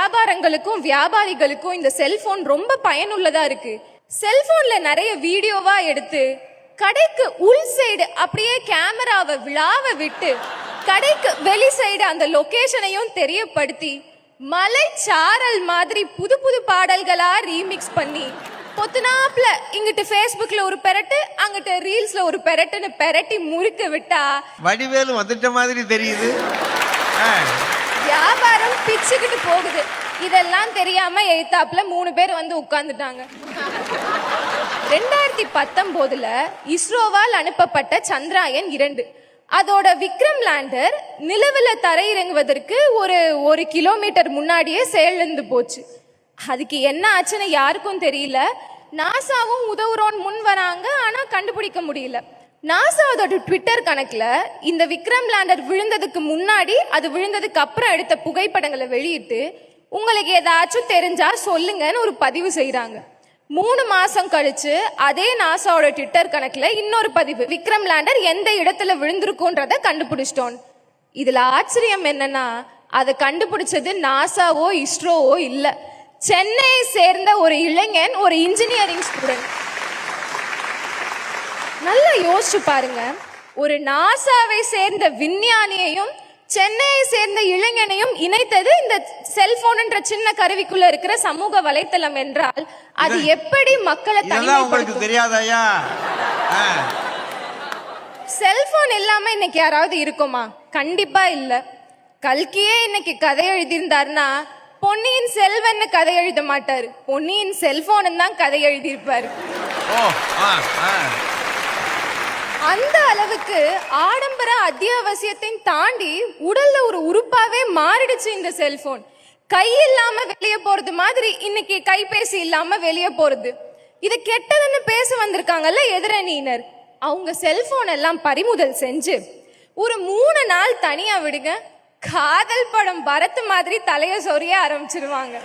வியாபாரங்களுக்கும் வியாபாரிகளுக்கும் இந்த செல்போன் ரொம்ப பயனுள்ளதா இருக்கு. செல்போன்ல நிறைய வீடியோவா எடுத்து கடைக்கு உள் சைடு அப்படியே கேமராவை விழாவ விட்டு கடைக்கு வெளி சைடு அந்த லொகேஷனையும் தெரியப்படுத்தி மலை சாரல் மாதிரி புது புது பாடல்களா ரீமிக்ஸ் பண்ணி பொத்துனாப்ல இங்கிட்டு ஃபேஸ்புக்ல ஒரு பெரட்டு அங்கிட்டு ரீல்ஸ்ல ஒரு பெரட்டுன்னு பெரட்டி முறுக்க விட்டா வடிவேலு வந்துட்ட மாதிரி தெரியுது. வியாபாரம் பிச்சுக்கிட்டு போகுது. இதெல்லாம் தெரியாம எழுத்தாப்புல 3 பேர் வந்து உட்கார்ந்துட்டாங்க. 2019 இஸ்ரோவால் அனுப்பப்பட்ட சந்திராயன் 2 அதோட விக்ரம் லேண்டர் நிலவுல தரையிறங்குவதற்கு ஒரு கிலோமீட்டர் முன்னாடியே செயலிழந்து போச்சு. அதுக்கு என்ன ஆச்சுன்னு யாருக்கும் தெரியல. நாசாவும் உதவுறோன்னு முன் வராங்க, ஆனா கண்டுபிடிக்க முடியல. நாசாவோட ட்விட்டர் கணக்குல இந்த விக்ரம் லேண்டர் விழுந்ததுக்கு முன்னாடி அது விழுந்ததுக்கு அப்புறம் எடுத்த புகைப்படங்களை வெளியிட்டு உங்களுக்கு ஏதாச்சும் தெரிஞ்சா சொல்லுங்கன்னு ஒரு பதிவு செய்யறாங்க. 3 மாசம் கழிச்சு அதே நாசாவோட ட்விட்டர் கணக்குல இன்னொரு பதிவு, விக்ரம் லேண்டர் எந்த இடத்துல விழுந்திருக்கும்ன்றத கண்டுபிடிச்சிட்டோம். இதுல ஆச்சரியம் என்னன்னா அதை கண்டுபிடிச்சது நாசாவோ இஸ்ரோவோ இல்ல, சென்னையை சேர்ந்த ஒரு இளைஞன், ஒரு இன்ஜினியரிங் ஸ்டூடெண்ட். நல்லா யோசிச்சு பாருங்க, ஒரு நாசாவை சேர்ந்த விஞ்ஞானியையும் சென்னையை சேர்ந்த இளைஞனையும் இணைத்தது இந்த செல்போன் என்ற சின்ன கருவிக்குள்ள இருக்கிற சமூக வலைத்தளம் என்றால் அது எப்படி மக்களை உங்களுக்கு தெரியாதயா? செல்போன் இல்லாம இன்னைக்கு யாராவது இருக்குமா? கண்டிப்பா இல்ல. கல்கியே இன்னைக்கு கதை எழுதியிருந்தாருன்னா பொன்னியின் செல்வன் கதை எழுத மாட்டாரு, பொன்னியின் செல்போன் தான் கதை எழுதியிருப்பாரு. அந்த அளவுக்கு ஆடம்பர அத்தியாவசியத்தையும் தாண்டி உடல்ல ஒரு உறுப்பாவே மாறிடுச்சு இந்த செல்போன். கை இல்லாம வெளியே போறது மாதிரி இன்னைக்கு கைபேசி இல்லாம வெளியே போறது. இது கெட்டதுன்னு பேச வந்திருக்காங்கல்ல எதிரணியினர், அவங்க செல்போன் எல்லாம் பறிமுதல் செஞ்சு ஒரு 3 நாள் தனியா விடுங்க, காதல் படம் பரத் மாதிரி தலைய சொரிய ஆரம்பிச்சிருவாங்க.